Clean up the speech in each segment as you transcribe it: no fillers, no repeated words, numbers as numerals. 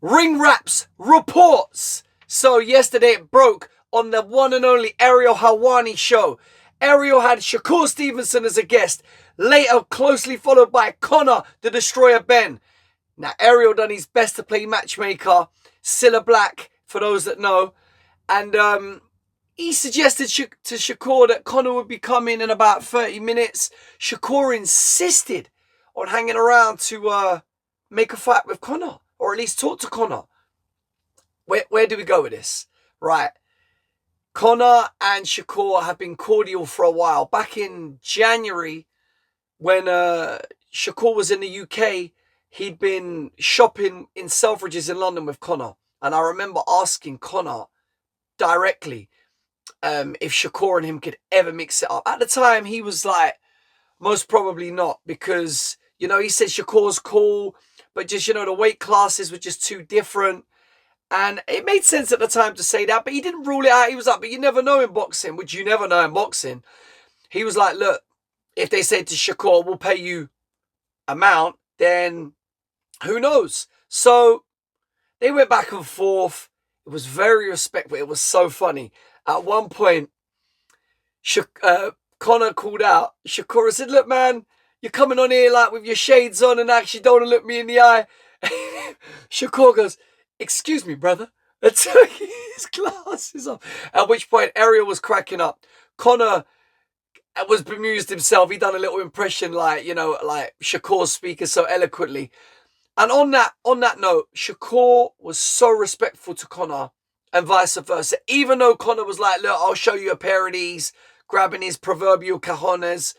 Ring Raps reports. So yesterday it broke on the one and only 𝗙𝗢𝗟𝗢𝗪 show. Ariel had Shakur Stevenson as a guest, later closely followed by Conor the Destroyer Benn. Now Ariel done his best to play matchmaker, Cilla Black, for those that know, and he suggested to Shakur that Conor would be coming in about 30 minutes. Shakur insisted on hanging around to make a fight with Conor, or at least talk to Conor. Where do we go with this? Right. Conor and Shakur have been cordial for a while. Back in January, when Shakur was in the UK, he'd been shopping in Selfridges in London with Conor. And I remember asking Conor directly if Shakur and him could ever mix it up. At the time, he was like, most probably not, because, you know, he said Shakur's cool, but just, you know, the weight classes were just too different. And it made sense at the time to say that, but he didn't rule it out. He was like, but you never know in boxing, which you never know in boxing. He was like, look, if they say to Shakur, we'll pay you amount, then who knows? So they went back and forth. It was very respectful. It was so funny. At one point, Conor called out Shakur and said, look, man, you're coming on here like with your shades on and actually don't want to look me in the eye. Shakur goes, excuse me, brother. And took his glasses off. At which point, Ariel was cracking up. Conor was bemused himself. He done a little impression like, you know, like Shakur speaking so eloquently. And on that note, Shakur was so respectful to Conor and vice versa. Even though Conor was like, look, I'll show you a pair of these, grabbing his proverbial cajones.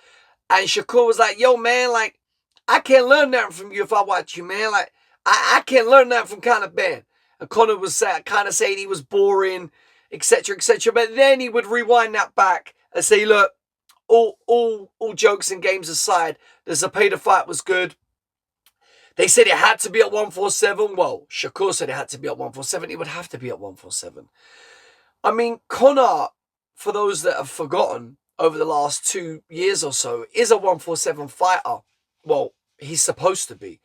And Shakur was like, yo, man, like, I can't learn that from you if I watch you, man. Like, I can't learn that from Conor Benn. And Conor was kind of saying he was boring, etc., etc. But then he would rewind that back and say, look, all jokes and games aside, the Cepeda fight was good. They said it had to be at 147. Well, Shakur said it had to be at 147. It would have to be at 147. I mean, Conor, for those that have forgotten, over the last 2 years or so, is a 147 fighter. Well, he's supposed to be.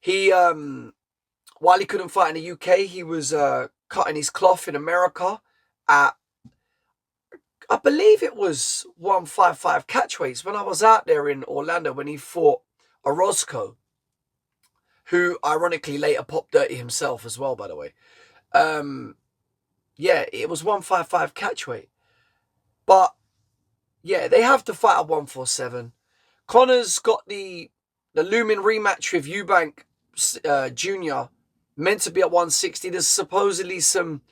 He, while he couldn't fight in the UK, he was cutting his cloth in America at, I believe it was 155 catchweights. When I was out there in Orlando, when he fought Orozco, who ironically later popped dirty himself as well, by the way. Yeah, it was 155 catchweight. But yeah, they have to fight at 147. Conor's got the looming rematch with Eubank Jr. meant to be at 160. There's supposedly some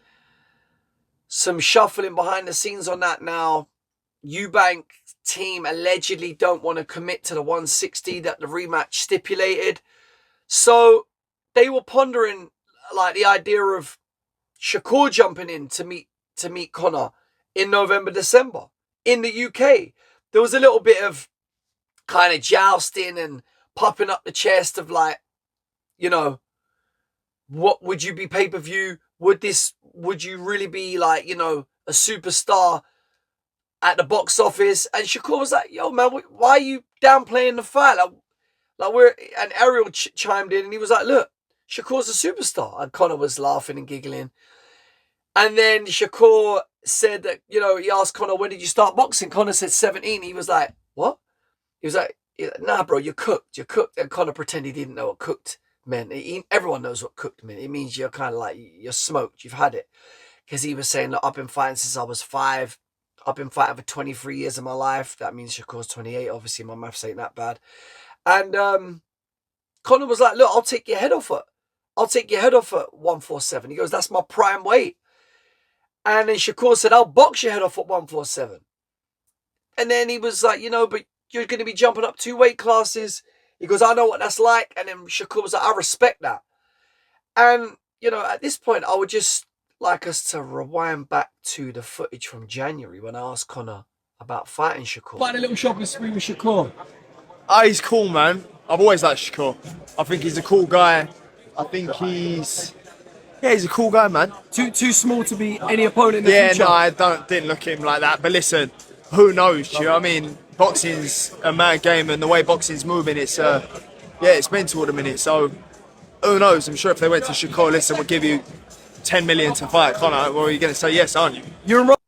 shuffling behind the scenes on that now. Eubank team allegedly don't want to commit to the 160 that the rematch stipulated. So they were pondering like the idea of Shakur jumping in to meet Conor in November, December in the UK. There was a little bit of kind of jousting and popping up the chest of like, you know, what would you be pay-per-view? Would you really be like, you know, a superstar at the box office? And Shakur was like, yo, man, why are you downplaying the fight? And Ariel chimed in and he was like, look, Shakur's a superstar. And Conor was laughing and giggling. And then Shakur said that, you know, he asked Conor, when did you start boxing? Conor said 17. He was like, what? He was like, nah, bro, you're cooked. You're cooked. And Conor pretended he didn't know what cooked meant. Everyone knows what cooked meant. It means you're kind of like, you're smoked. You've had it. Because he was saying, look, I've been fighting since I was 5. I've been fighting for 23 years of my life. That means Shakur's 28. Obviously, my maths ain't that bad. And Conor was like, look, I'll take your head off it. I'll take your head off at 147. He goes, that's my prime weight. And then Shakur said, I'll box your head off at 147. And then he was like, you know, but you're going to be jumping up 2 weight classes. He goes, I know what that's like. And then Shakur was like, I respect that. And, you know, at this point, I would just like us to rewind back to the footage from January when I asked Conor about fighting Shakur. Find a little shopping spree with Shakur. He's cool, man. I've always liked Shakur. I think he's a cool guy. I think he's a cool guy, man. Too small to be any opponent in the future. Yeah, no, I didn't look at him like that. But listen, who knows? Do you know what I mean? Boxing's a mad game, and the way boxing's moving, it's mental at the minute. So who knows? I'm sure if they went to Shakur, listen, we'll give you 10 million to fight Conor, well, you're going to say yes, aren't you? You're right.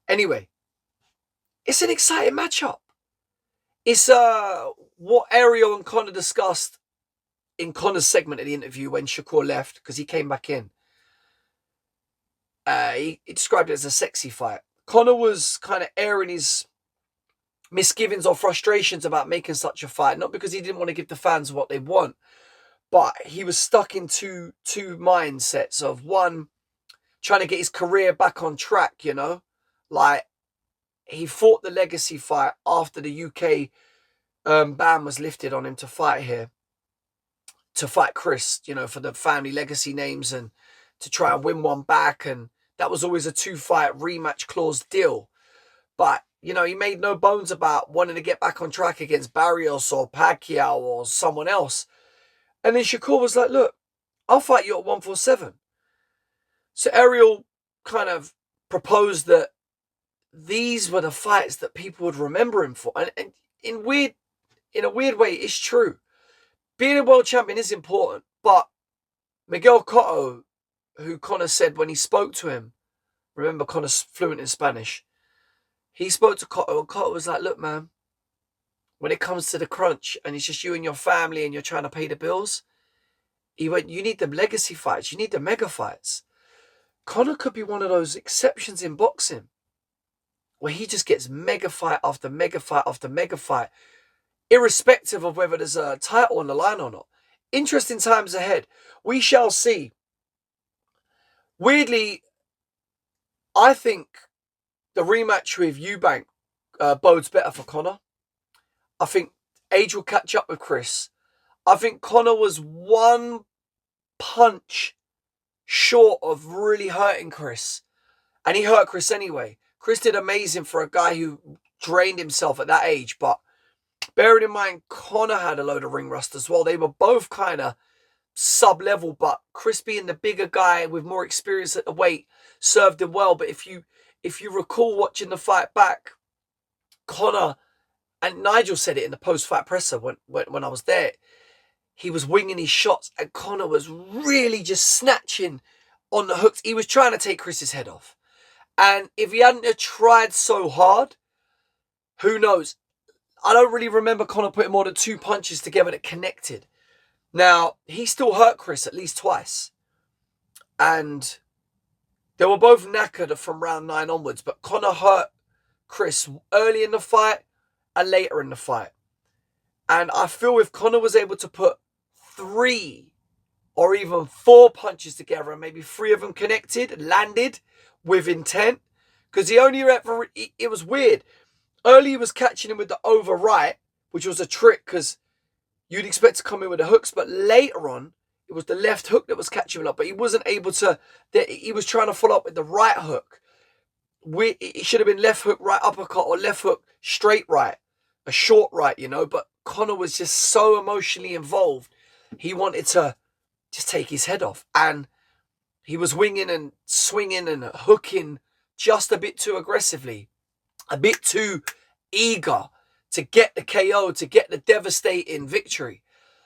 Anyway, it's an exciting matchup. It's what Ariel and Conor discussed in Conor's segment of the interview when Shakur left, because he came back in. He described it as a sexy fight. Conor was kind of airing his misgivings or frustrations about making such a fight, not because he didn't want to give the fans what they want, but he was stuck in two mindsets of, one, trying to get his career back on track, you know? Like, he fought the legacy fight after the UK ban was lifted on him to fight here, to fight Chris, you know, for the family legacy names and to try and win one back. And that was always a 2-fight rematch clause deal. But, you know, he made no bones about wanting to get back on track against Barrios or Pacquiao or someone else. And then Shakur was like, look, I'll fight you at 147. So Ariel kind of proposed that these were the fights that people would remember him for. And in a weird way, it's true. Being a world champion is important, but Miguel Cotto, who Conor said when he spoke to him, remember Conor's fluent in Spanish, he spoke to Cotto and Cotto was like, look, man, when it comes to the crunch and it's just you and your family and you're trying to pay the bills, he went, you need the legacy fights, you need the mega fights. Conor could be one of those exceptions in boxing where he just gets mega fight after mega fight after mega fight, irrespective of whether there's a title on the line or not. Interesting times ahead. We shall see. Weirdly, I think the rematch with Eubank bodes better for Conor. I think age will catch up with Chris. I think Conor was one punch short of really hurting Chris. And he hurt Chris anyway. Chris did amazing for a guy who drained himself at that age. But bearing in mind, Conor had a load of ring rust as well. They were both kind of sub-level. But Chris being the bigger guy with more experience at the weight served him well. But if you recall watching the fight back, Conor, and Nigel said it in the post-fight presser when I was there, he was winging his shots and Conor was really just snatching on the hooks. He was trying to take Chris's head off. And if he hadn't have tried so hard, who knows? I don't really remember Conor putting more than 2 punches together that connected. Now, he still hurt Chris at least twice. And they were both knackered from round 9 onwards. But Conor hurt Chris early in the fight and later in the fight. And I feel if Conor was able to put 3 or even 4 punches together and maybe 3 of them connected, landed with intent, because he only it was weird. Early he was catching him with the over right, which was a trick because you'd expect to come in with the hooks, but later on it was the left hook that was catching him up, but he wasn't able to. He was trying to follow up with the right hook. It should have been left hook, right uppercut, or left hook, straight right, a short right, you know. But Conor was just so emotionally involved. He wanted to just take his head off. And he was winging and swinging and hooking just a bit too aggressively, a bit too eager to get the KO, to get the devastating victory.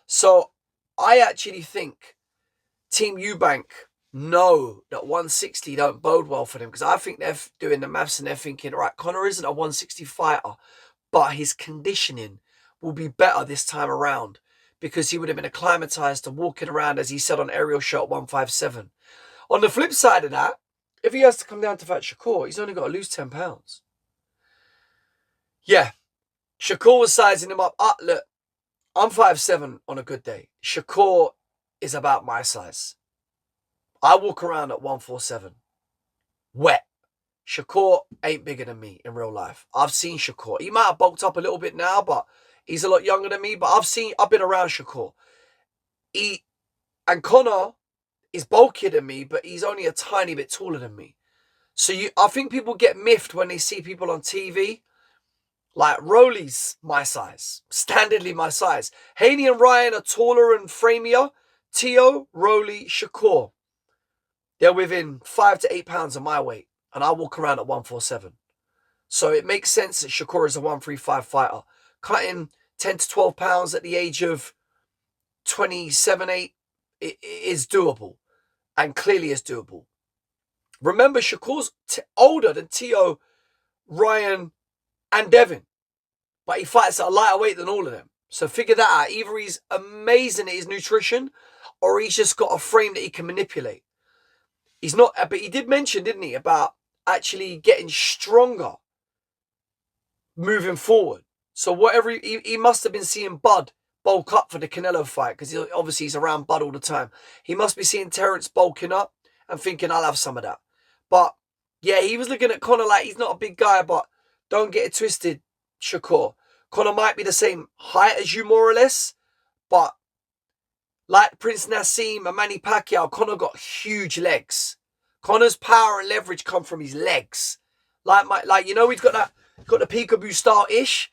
So I actually think Team Eubank know that 160 don't bode well for them, because I think they're doing the maths and they're thinking, right, Conor isn't a 160 fighter, but his conditioning will be better this time around because he would have been acclimatized to walking around, as he said on Ariel Show, at 157. On the flip side of that, if he has to come down to fight Shakur, he's only got to lose 10 pounds. Yeah, Shakur was sizing him up. Look, I'm 5'7" on a good day. Shakur is about my size. I walk around at 147. Wet. Shakur ain't bigger than me in real life. I've seen Shakur. He might have bulked up a little bit now, but he's a lot younger than me. But I've been around Shakur. And Conor is bulkier than me, but he's only a tiny bit taller than me. So I think people get miffed when they see people on TV. Like, Rolly's my size. Standardly my size. Haney and Ryan are taller and framier. Tio, Rolly, Shakur. They're within 5 to 8 pounds of my weight. And I walk around at 147. So it makes sense that Shakur is a 135 fighter. Cutting 10 to 12 pounds at the age of 27-8 is doable, and clearly is doable. Remember, Shakur's older than T.O., Ryan, and Devin, but he fights at a lighter weight than all of them. So figure that out. Either he's amazing at his nutrition, or he's just got a frame that he can manipulate. He's not, but he did mention, didn't he, about actually getting stronger moving forward. So whatever, he must have been seeing Bud bulk up for the Canelo fight, because obviously he's around Bud all the time. He must be seeing Terence bulking up and thinking, I'll have some of that. But yeah, he was looking at Conor like he's not a big guy, but don't get it twisted, Shakur. Conor might be the same height as you, more or less, but like Prince Nassim and Manny Pacquiao, Conor got huge legs. Conor's power and leverage come from his legs. Like you know, he's got the peekaboo style-ish.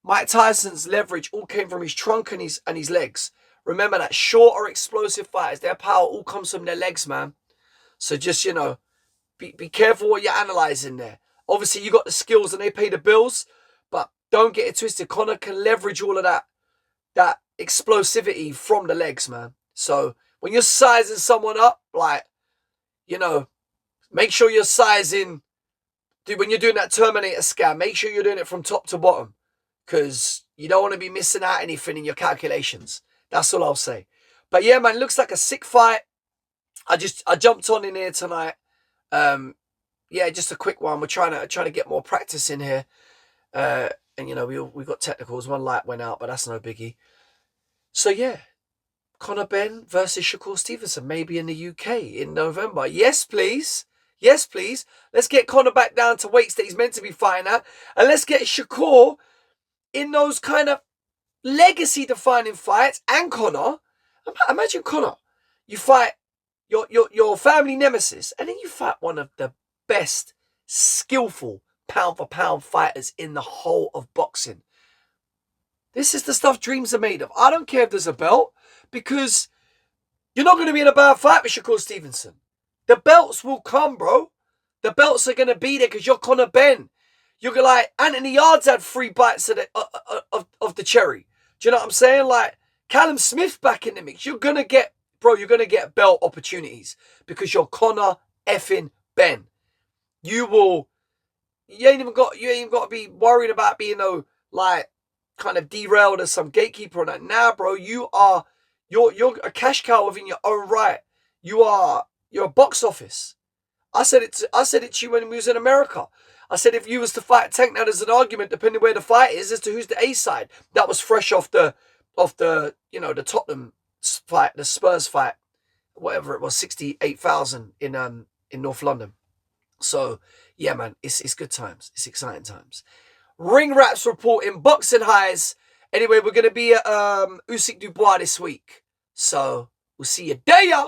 Mike Tyson's leverage all came from his trunk and his legs. Remember that shorter, explosive fighters, their power all comes from their legs, man. So just, you know, be careful what you're analysing there. Obviously, you got the skills and they pay the bills, but don't get it twisted. Conor can leverage all of that explosivity from the legs, man. So when you're sizing someone up, like, you know, make sure you're sizing, dude, when you're doing that Terminator scan, make sure you're doing it from top to bottom, because you don't want to be missing out anything in your calculations. That's all I'll say. But yeah, man, looks like a sick fight. I jumped on in here tonight. Yeah, just a quick one. We're trying to get more practice in here. And you know, we got technicals. One light went out, but that's no biggie. So yeah, Conor Benn versus Shakur Stevenson, maybe in the UK in November. Yes, please. Yes, please. Let's get Conor back down to weights that he's meant to be fighting at, and let's get Shakur in those kind of legacy-defining fights. And Conor, imagine Conor, you fight your family nemesis, and then you fight one of the best, skillful pound-for-pound fighters in the whole of boxing. This is the stuff dreams are made of. I don't care if there's a belt, because you're not going to be in a bad fight with Shakur Stevenson. The belts will come, bro. The belts are going to be there because you're Conor Benn. You're like, Anthony Yarde's had 3 bites of the cherry. Do you know what I'm saying? Like, Callum Smith back in the mix. You're going to get belt opportunities because you're Conor effing Benn. You ain't even got to be worried about being like kind of derailed as some gatekeeper on that. Nah, bro, you're a cash cow within your own right. You're a box office. I said it to you when we was in America. I said if you was to fight Tank, now there's an argument depending where the fight is as to who's the A side. That was fresh off the you know, the Tottenham fight, the Spurs fight, whatever it was, 68,000 in North London. So yeah, man, it's good times. It's exciting times. Ring Raps reporting boxing highs. Anyway, we're gonna be at 𝗙𝗢𝗟𝗟𝗢𝗪 this week. So we'll see you there.